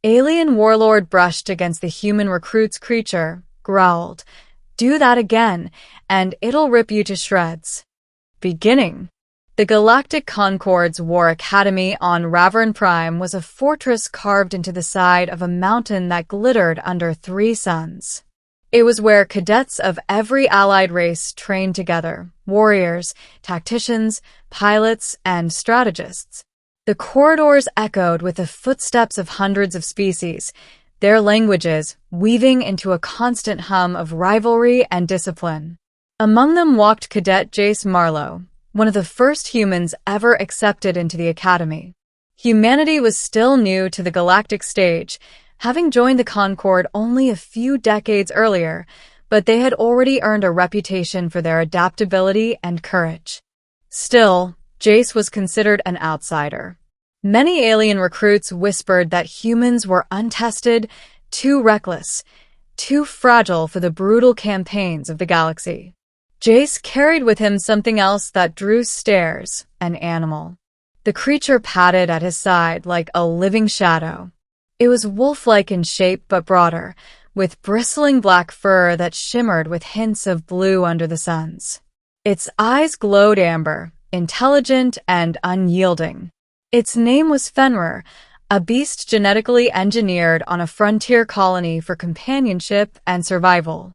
Alien Warlord brushed against the human recruit's creature, growled, "Do that again, and it'll rip you to shreds." Beginning. The Galactic Concord's War Academy on Ravern Prime was a fortress carved into the side of a mountain that glittered under 3 suns. It was where cadets of every allied race trained together: warriors, tacticians, pilots, and strategists. The corridors echoed with the footsteps of hundreds of species, their languages weaving into a constant hum of rivalry and discipline. Among them walked Cadet Jace Marlowe, one of the first humans ever accepted into the Academy. Humanity was still new to the galactic stage, having joined the Concord only a few decades earlier, but they had already earned a reputation for their adaptability and courage. Still, Jace was considered an outsider. Many alien recruits whispered that humans were untested, too reckless, too fragile for the brutal campaigns of the galaxy. Jace carried with him something else that drew stares: an animal. The creature padded at his side like a living shadow. It was wolf-like in shape but broader, with bristling black fur that shimmered with hints of blue under the suns. Its eyes glowed amber, intelligent and unyielding. Its name was Fenrir, a beast genetically engineered on a frontier colony for companionship and survival.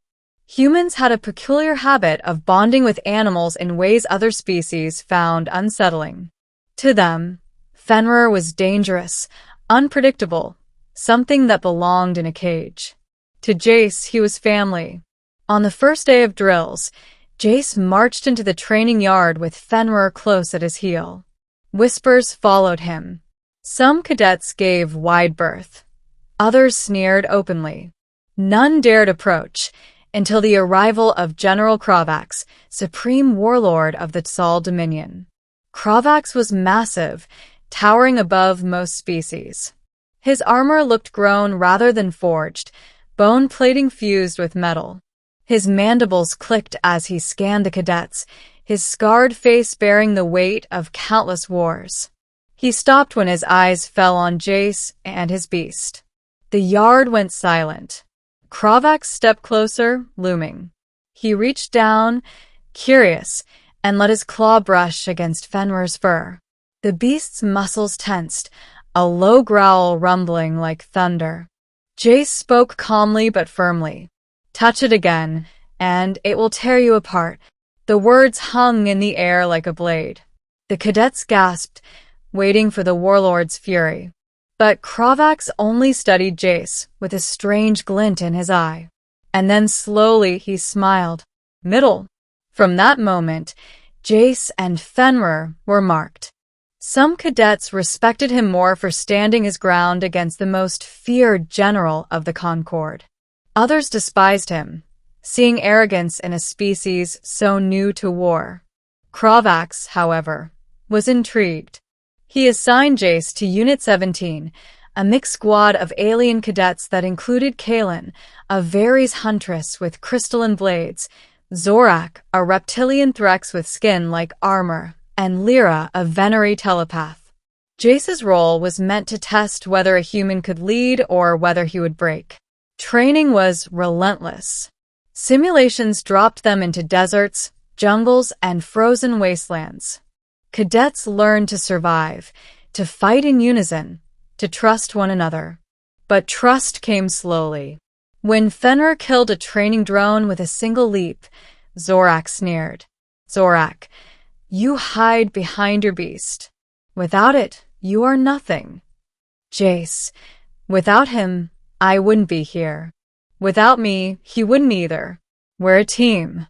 Humans had a peculiar habit of bonding with animals in ways other species found unsettling. To them, Fenrir was dangerous, unpredictable, something that belonged in a cage. To Jace, he was family. On the first day of drills, Jace marched into the training yard with Fenrir close at his heel. Whispers followed him. Some cadets gave wide berth. Others sneered openly. None dared approach until the arrival of General Provocation, supreme warlord of the Tsal Dominion. Provocation was massive, towering above most species. His armor looked grown rather than forged, bone plating fused with metal. His mandibles clicked as he scanned the cadets, his scarred face bearing the weight of countless wars. He stopped when his eyes fell on Jace and his beast. The yard went silent. Provocation stepped closer, looming. He reached down, curious, and let his claw brush against Fenrir's fur. The beast's muscles tensed, a low growl rumbling like thunder. Jace spoke calmly but firmly. "Touch it again, and it will tear you apart." The words hung in the air like a blade. The cadets gasped, waiting for the warlord's fury. But Provocation only studied Jace with a strange glint in his eye. And then slowly he smiled. Middle. From that moment, Jace and Fenrir were marked. Some cadets respected him more for standing his ground against the most feared general of the Concord. Others despised him, seeing arrogance in a species so new to war. Provocation, however, was intrigued. He assigned Jace to Unit 17, a mixed squad of alien cadets that included Kaelin, a Varys huntress with crystalline blades, Zorak, a reptilian threx with skin like armor, and Lyra, a Venery telepath. Jace's role was meant to test whether a human could lead or whether he would break. Training was relentless. Simulations dropped them into deserts, jungles, and frozen wastelands. Cadets learned to survive, to fight in unison, to trust one another. But trust came slowly. When Fenrir killed a training drone with a single leap, Zorak sneered. "Zorak, you hide behind your beast. Without it, you are nothing." Jace, "Without him, I wouldn't be here. Without me, he wouldn't either. We're a team."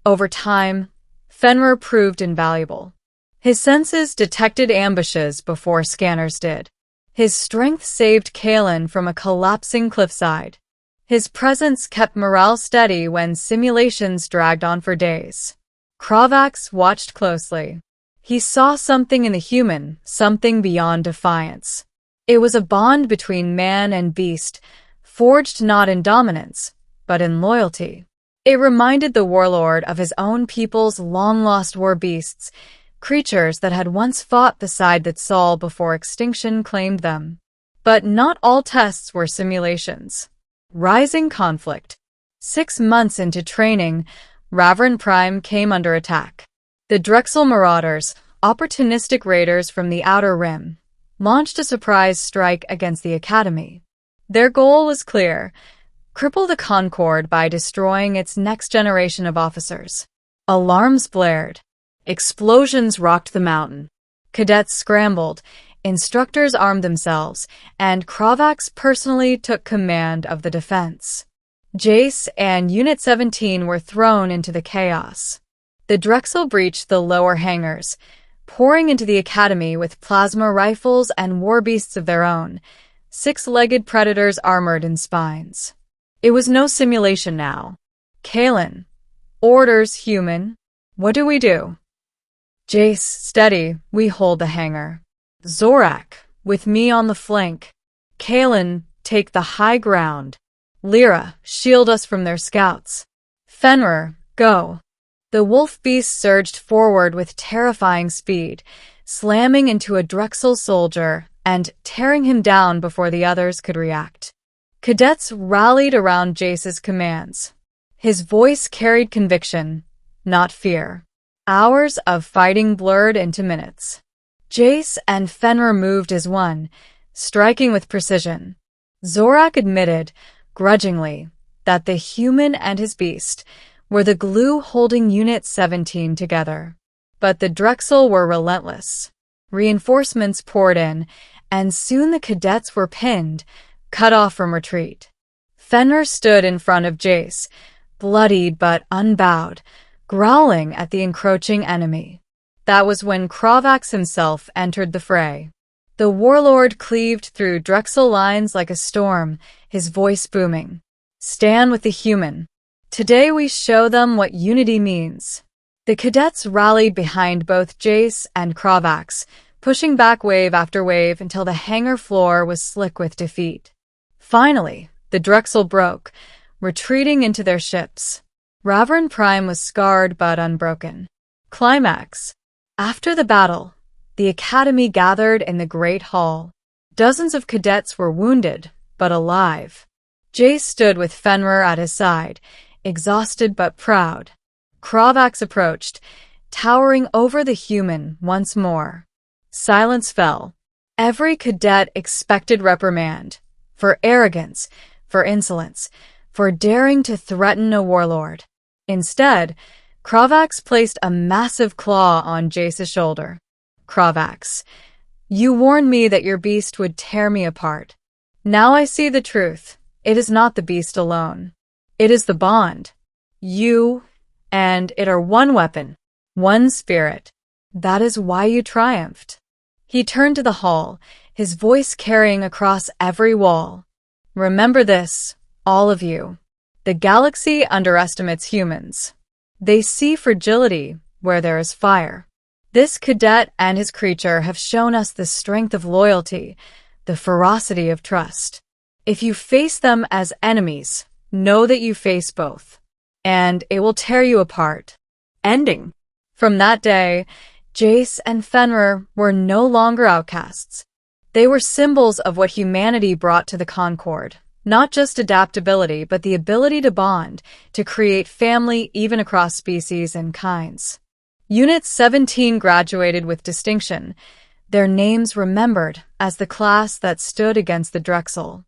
Over time, Fenrir proved invaluable. His senses detected ambushes before scanners did. His strength saved Kaelin from a collapsing cliffside. His presence kept morale steady when simulations dragged on for days. Provocation watched closely. He saw something in the human, something beyond defiance. It was a bond between man and beast, forged not in dominance, but in loyalty. It reminded the warlord of his own people's long-lost war beasts, creatures that had once fought beside the Tsal before extinction claimed them. But not all tests were simulations. Rising conflict. 6 months into training, Ravern Prime came under attack. The Drexel Marauders, opportunistic raiders from the Outer Rim, launched a surprise strike against the Academy. Their goal was clear: cripple the Concord by destroying its next generation of officers. Alarms blared. Explosions rocked the mountain. Cadets scrambled, instructors armed themselves, and Provocation personally took command of the defense. Jace and Unit 17 were thrown into the chaos. The Drexel breached the lower hangars, pouring into the Academy with plasma rifles and war beasts of their own, 6-legged predators armored in spines. It was no simulation now. Kalen. Orders, human. What do we do? Jace, steady, we hold the hangar. Zorak, with me on the flank. Kalen, take the high ground. Lyra, shield us from their scouts. Fenrir, go. The wolf beast surged forward with terrifying speed, slamming into a Drexel soldier and tearing him down before the others could react. Cadets rallied around Jace's commands. His voice carried conviction, not fear. Hours of fighting blurred into minutes. Jace and Fenrir moved as one, striking with precision. Zorak admitted, grudgingly, that the human and his beast were the glue holding Unit 17 together. But the Drexel were relentless. Reinforcements poured in, and soon the cadets were pinned, cut off from retreat. Fenrir stood in front of Jace, bloodied but unbowed, growling at the encroaching enemy. That was when Provocation himself entered the fray. The Warlord cleaved through Drexel lines like a storm, his voice booming. Stand with the human. Today we show them what unity means. The cadets rallied behind both Jace and Provocation, pushing back wave after wave until the hangar floor was slick with defeat. Finally, the Drexel broke, retreating into their ships. Ravern Prime was scarred but unbroken. Climax. After the battle, the Academy gathered in the Great Hall. Dozens of cadets were wounded, but alive. Jace stood with Fenrir at his side, exhausted but proud. Provocation approached, towering over the human once more. Silence fell. Every cadet expected reprimand. For arrogance, for insolence, for daring to threaten a warlord. Instead, Provocation placed a massive claw on Jace's shoulder. Provocation, you warned me that your beast would tear me apart. Now I see the truth. It is not the beast alone. It is the bond. You and it are one weapon, one spirit. That is why you triumphed. He turned to the hall, his voice carrying across every wall. Remember this, all of you. The galaxy underestimates humans. They see fragility where there is fire. This cadet and his creature have shown us the strength of loyalty, the ferocity of trust. If you face them as enemies, know that you face both, and it will tear you apart. Ending. From that day, Jace and Fenrir were no longer outcasts. They were symbols of what humanity brought to the Concord. Not just adaptability, but the ability to bond, to create family even across species and kinds. Unit 17 graduated with distinction, their names remembered as the class that stood against the Drexel.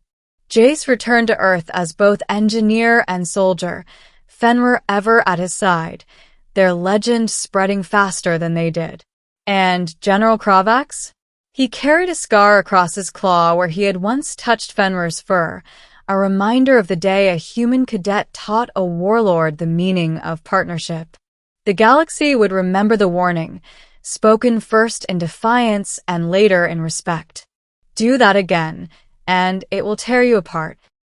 Jace returned to Earth as both engineer and soldier, Fenrir ever at his side, their legend spreading faster than they did. And General Provocation? He carried a scar across his claw where he had once touched Fenrir's fur, a reminder of the day a human cadet taught a warlord the meaning of partnership. The galaxy would remember the warning, spoken first in defiance and later in respect. Do that again, and it will tear you apart.